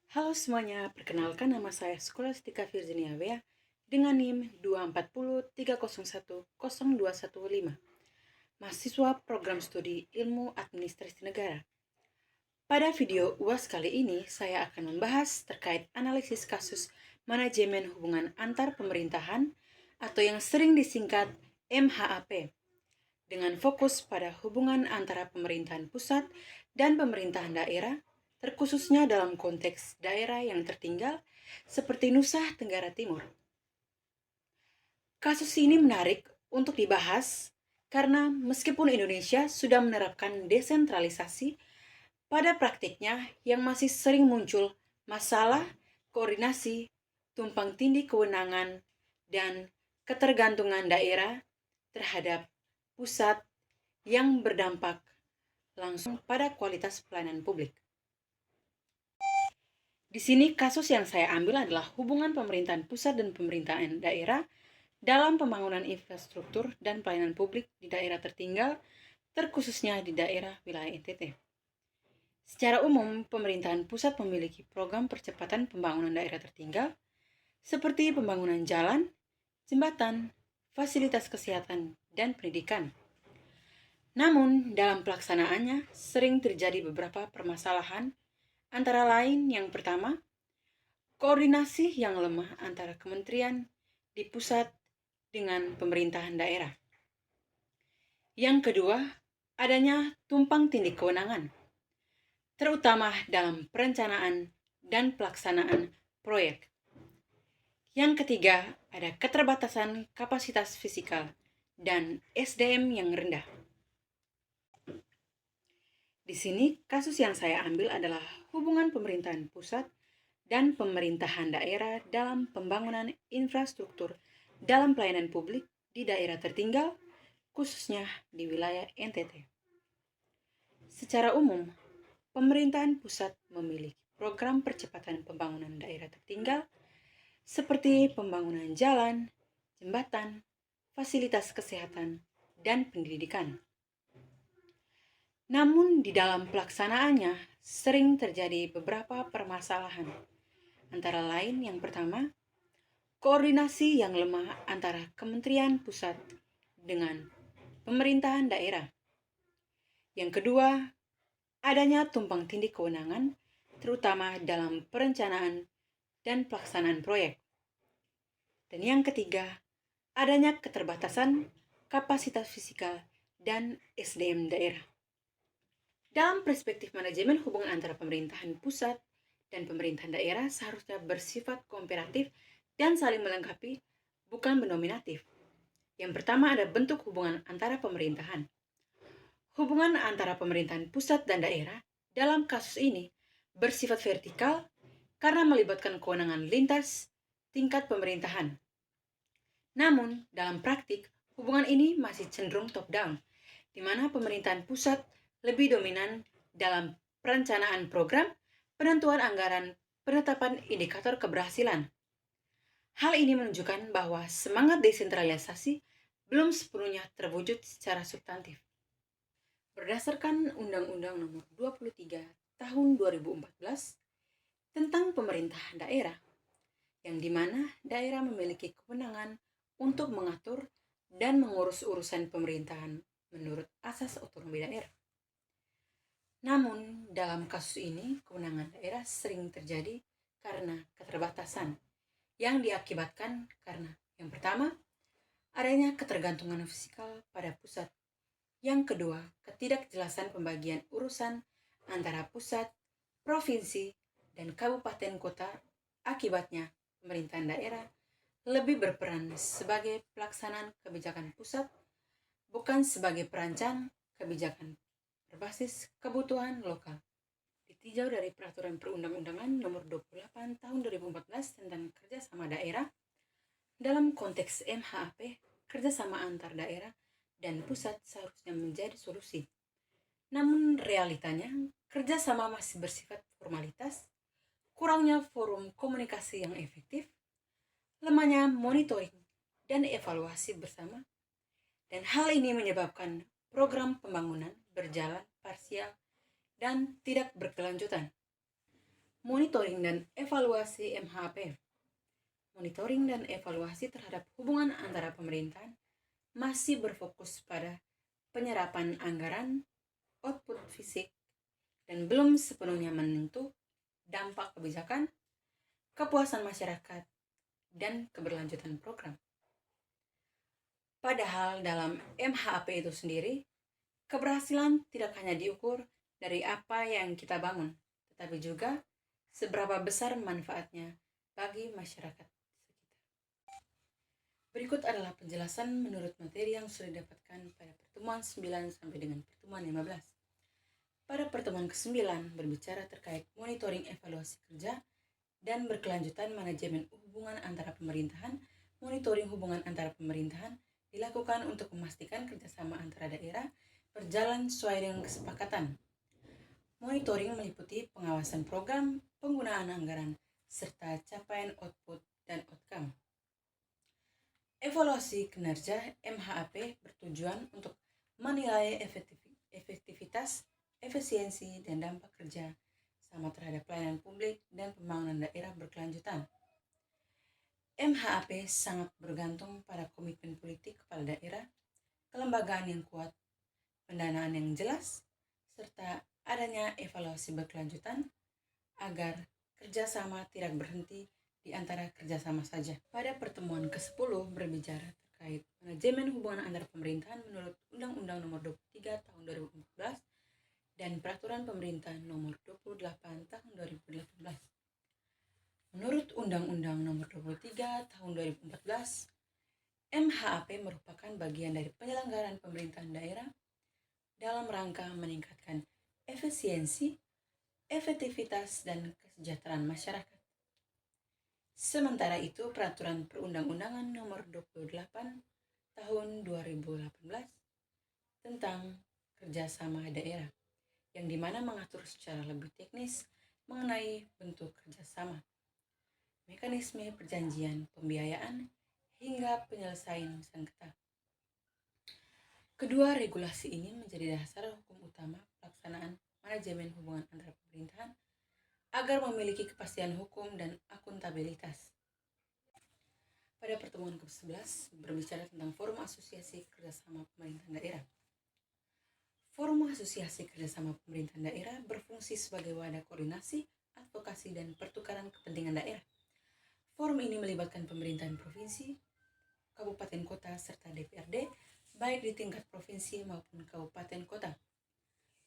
Halo semuanya, perkenalkan nama saya Scholastica Virginia Wea dengan NIM 24030100215, mahasiswa program studi Ilmu Administrasi Negara. Pada video UAS kali ini, saya akan membahas terkait analisis kasus manajemen hubungan antar pemerintahan atau yang sering disingkat MHAP, dengan fokus pada hubungan antara pemerintahan pusat dan pemerintahan daerah, terkhususnya dalam konteks daerah yang tertinggal seperti Nusa Tenggara Timur. Kasus ini menarik untuk dibahas karena meskipun Indonesia sudah menerapkan desentralisasi, pada praktiknya yang masih sering muncul masalah koordinasi, tumpang tindih kewenangan, dan ketergantungan daerah terhadap pusat yang berdampak langsung pada kualitas pelayanan publik. Di sini kasus yang saya ambil adalah hubungan pemerintahan pusat dan pemerintahan daerah dalam pembangunan infrastruktur dan pelayanan publik di daerah tertinggal, terkhususnya di daerah wilayah NTT. Secara umum, pemerintahan pusat memiliki program percepatan pembangunan daerah tertinggal, seperti pembangunan jalan, jembatan, fasilitas kesehatan, dan pendidikan. Namun, dalam pelaksanaannya sering terjadi beberapa permasalahan, antara lain yang pertama, koordinasi yang lemah antara kementerian di pusat dengan pemerintahan daerah. Yang kedua, adanya tumpang tindih kewenangan, terutama dalam perencanaan dan pelaksanaan proyek. Yang ketiga, ada keterbatasan kapasitas fisikal dan SDM yang rendah. Di sini, kasus yang saya ambil adalah hubungan pemerintahan pusat dan pemerintahan daerah dalam pembangunan infrastruktur dalam pelayanan publik di daerah tertinggal, khususnya di wilayah NTT. Secara umum, pemerintahan pusat memiliki program percepatan pembangunan daerah tertinggal seperti pembangunan jalan, jembatan, fasilitas kesehatan, dan pendidikan. Namun di dalam pelaksanaannya sering terjadi beberapa permasalahan. Antara lain yang pertama, koordinasi yang lemah antara kementerian pusat dengan pemerintahan daerah. Yang kedua, adanya tumpang tindih kewenangan, terutama dalam perencanaan dan pelaksanaan proyek. Dan yang ketiga, adanya keterbatasan kapasitas fisikal dan SDM daerah. Dalam perspektif manajemen hubungan antara pemerintahan pusat dan pemerintahan daerah seharusnya bersifat kooperatif dan saling melengkapi, bukan mendominatif. Yang pertama ada bentuk hubungan antara pemerintahan. Hubungan antara pemerintahan pusat dan daerah dalam kasus ini bersifat vertikal karena melibatkan kewenangan lintas tingkat pemerintahan. Namun, dalam praktik, hubungan ini masih cenderung top-down, di mana pemerintahan pusat lebih dominan dalam perencanaan program, penentuan anggaran, penetapan indikator keberhasilan. Hal ini menunjukkan bahwa semangat desentralisasi belum sepenuhnya terwujud secara substantif. Berdasarkan Undang-Undang Nomor 23 Tahun 2014 tentang pemerintahan daerah, yang dimana daerah memiliki kewenangan untuk mengatur dan mengurus urusan pemerintahan menurut asas otonomi daerah. Namun, dalam kasus ini, kewenangan daerah sering terjadi karena keterbatasan yang diakibatkan karena yang pertama, adanya ketergantungan fisikal pada pusat. Yang kedua, ketidakjelasan pembagian urusan antara pusat, provinsi, dan kabupaten kota. Akibatnya, pemerintahan daerah lebih berperan sebagai pelaksanaan kebijakan pusat, bukan sebagai perancang kebijakan berbasis kebutuhan lokal. Ditinjau dari Peraturan Perundang-undangan Nomor 28 Tahun 2014 tentang kerjasama daerah, dalam konteks MHAP, kerjasama antar daerah dan pusat seharusnya menjadi solusi. Namun realitanya, kerjasama masih bersifat formalitas, kurangnya forum komunikasi yang efektif, lemahnya monitoring dan evaluasi bersama, dan hal ini menyebabkan program pembangunan berjalan parsial dan tidak berkelanjutan. Monitoring dan evaluasi MHP. Monitoring dan evaluasi terhadap hubungan antara pemerintahan masih berfokus pada penyerapan anggaran, output fisik, dan belum sepenuhnya menyentuh dampak kebijakan, kepuasan masyarakat, dan keberlanjutan program. Padahal dalam MHP itu sendiri, keberhasilan tidak hanya diukur dari apa yang kita bangun, tetapi juga seberapa besar manfaatnya bagi masyarakat sekitar. Berikut adalah penjelasan menurut materi yang sudah didapatkan pada pertemuan 9 sampai dengan pertemuan 15. Pada pertemuan ke-9 berbicara terkait monitoring evaluasi kerja dan berkelanjutan manajemen hubungan antara pemerintahan. Monitoring hubungan antara pemerintahan dilakukan untuk memastikan kerjasama antara daerah berjalan sesuai dengan kesepakatan. Monitoring meliputi pengawasan program, penggunaan anggaran, serta capaian output dan outcome. Evaluasi kinerja MHP bertujuan untuk menilai efektivitas, efisiensi, dan dampak kerja sama terhadap pelayanan publik dan pembangunan daerah berkelanjutan. MHP sangat bergantung pada komitmen politik kepala daerah, kelembagaan yang kuat, pendanaan yang jelas, serta adanya evaluasi berkelanjutan agar kerjasama tidak berhenti di antara kerjasama saja. Pada pertemuan ke-10 berbicara terkait manajemen hubungan antar pemerintahan menurut Undang-Undang Nomor 23 Tahun 2014 dan Peraturan Pemerintah Nomor 28 Tahun 2018. Menurut Undang-Undang Nomor 23 Tahun 2014, MHP merupakan bagian dari penyelenggaraan pemerintahan daerah dalam rangka meningkatkan efisiensi, efektivitas, dan kesejahteraan masyarakat. Sementara itu, Peraturan Perundang-undangan Nomor 28 Tahun 2018 tentang kerjasama daerah, yang dimana mengatur secara lebih teknis mengenai bentuk kerjasama, mekanisme perjanjian pembiayaan, hingga penyelesaian sengketa. Kedua regulasi ini menjadi dasar hukum utama pelaksanaan manajemen hubungan antara pemerintahan agar memiliki kepastian hukum dan akuntabilitas. Pada pertemuan ke-11 berbicara tentang Forum Asosiasi Kerjasama Pemerintahan Daerah. Forum Asosiasi Kerjasama Pemerintahan Daerah berfungsi sebagai wadah koordinasi, advokasi, dan pertukaran kepentingan daerah. Forum ini melibatkan pemerintahan provinsi, kabupaten kota, serta DPRD, baik di tingkat provinsi maupun kabupaten kota.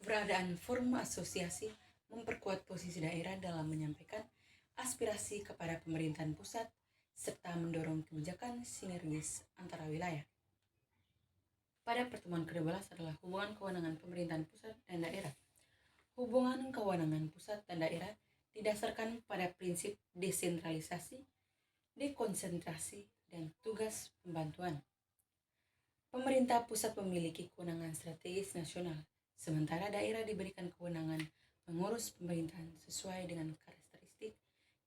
Keberadaan forum asosiasi memperkuat posisi daerah dalam menyampaikan aspirasi kepada pemerintahan pusat, serta mendorong kebijakan sinergis antara wilayah. Pada pertemuan ke-12 adalah hubungan kewenangan pemerintahan pusat dan daerah. Hubungan kewenangan pusat dan daerah didasarkan pada prinsip desentralisasi, dekonsentrasi, dan tugas pembantuan. Pemerintah pusat memiliki kewenangan strategis nasional, sementara daerah diberikan kewenangan mengurus pemerintahan sesuai dengan karakteristik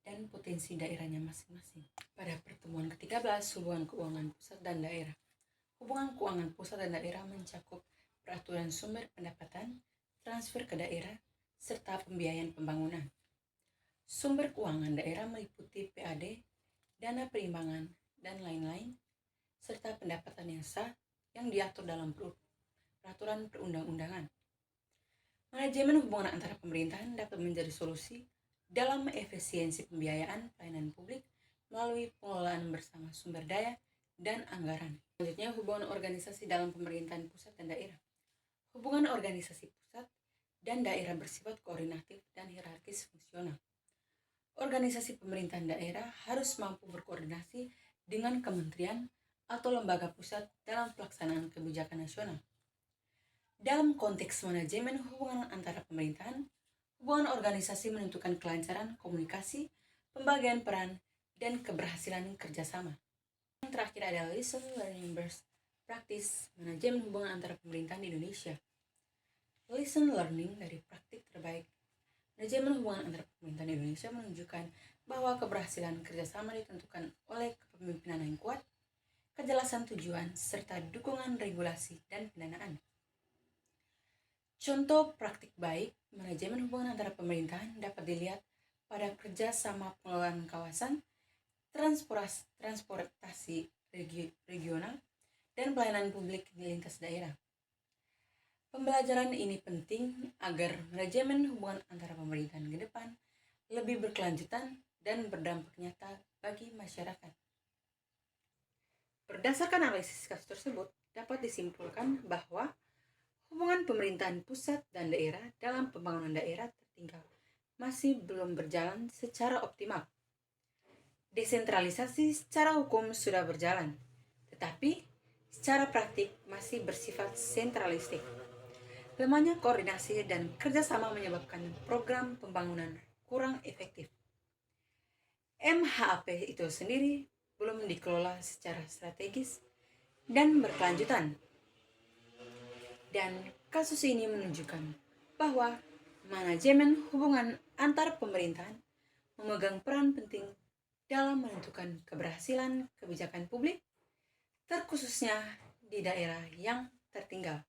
dan potensi daerahnya masing-masing. Pada pertemuan ke-13, hubungan keuangan pusat dan daerah. Hubungan keuangan pusat dan daerah mencakup peraturan sumber pendapatan, transfer ke daerah, serta pembiayaan pembangunan. Sumber keuangan daerah meliputi PAD, dana perimbangan, dan lain-lain, serta pendapatan yang sah yang diatur dalam peraturan perundang-undangan. Manajemen hubungan antara pemerintahan dapat menjadi solusi dalam efisiensi pembiayaan pelayanan publik melalui pengelolaan bersama sumber daya dan anggaran. Selanjutnya, hubungan organisasi dalam pemerintahan pusat dan daerah. Hubungan organisasi pusat dan daerah bersifat koordinatif dan hierarkis fungsional. Organisasi pemerintahan daerah harus mampu berkoordinasi dengan kementerian atau lembaga pusat dalam pelaksanaan kebijakan nasional. Dalam konteks manajemen hubungan antara pemerintahan, hubungan organisasi menentukan kelancaran komunikasi, pembagian peran, dan keberhasilan kerjasama. Yang terakhir adalah Lesson Learning Best Practice manajemen hubungan antara pemerintahan di Indonesia. Lesson Learning dari praktik terbaik manajemen hubungan antara pemerintahan Indonesia menunjukkan bahwa keberhasilan kerjasama ditentukan oleh kepemimpinan yang kuat, kejelasan tujuan, serta dukungan regulasi dan pendanaan. Contoh praktik baik manajemen hubungan antara pemerintahan dapat dilihat pada kerjasama pengelolaan kawasan, transportasi regional, dan pelayanan publik di lintas daerah. Pembelajaran ini penting agar manajemen hubungan antara pemerintahan ke depan lebih berkelanjutan dan berdampak nyata bagi masyarakat. Berdasarkan analisis kasus tersebut, dapat disimpulkan bahwa hubungan pemerintahan pusat dan daerah dalam pembangunan daerah tertinggal masih belum berjalan secara optimal. Desentralisasi secara hukum sudah berjalan, tetapi secara praktik masih bersifat sentralistik. Lemahnya koordinasi dan kerjasama menyebabkan program pembangunan kurang efektif. MHAP itu sendiri belum dikelola secara strategis dan berkelanjutan. Dan kasus ini menunjukkan bahwa manajemen hubungan antar pemerintahan memegang peran penting dalam menentukan keberhasilan kebijakan publik, terkhususnya di daerah yang tertinggal.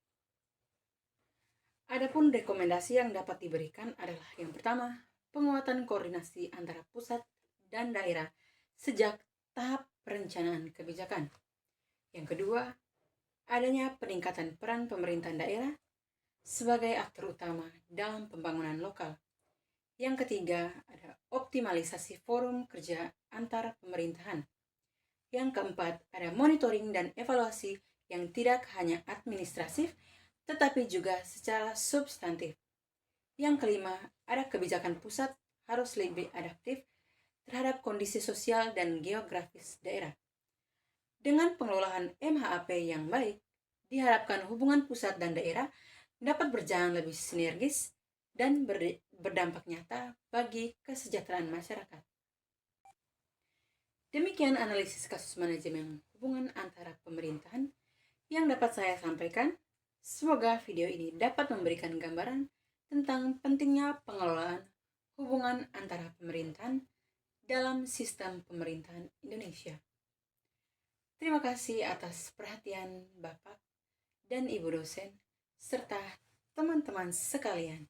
Adapun rekomendasi yang dapat diberikan adalah yang pertama, penguatan koordinasi antara pusat dan daerah sejak tahap perencanaan kebijakan. Yang kedua, adanya peningkatan peran pemerintahan daerah sebagai aktor utama dalam pembangunan lokal. Yang ketiga, ada optimalisasi forum kerja antar pemerintahan. Yang keempat, ada monitoring dan evaluasi yang tidak hanya administratif, tetapi juga secara substantif. Yang kelima, ada kebijakan pusat harus lebih adaptif terhadap kondisi sosial dan geografis daerah. Dengan pengelolaan MHAP yang baik, diharapkan hubungan pusat dan daerah dapat berjalan lebih sinergis dan berdampak nyata bagi kesejahteraan masyarakat. Demikian analisis kasus manajemen hubungan antara pemerintahan yang dapat saya sampaikan. Semoga video ini dapat memberikan gambaran tentang pentingnya pengelolaan hubungan antara pemerintahan dalam sistem pemerintahan Indonesia. Terima kasih atas perhatian Bapak dan Ibu dosen, serta teman-teman sekalian.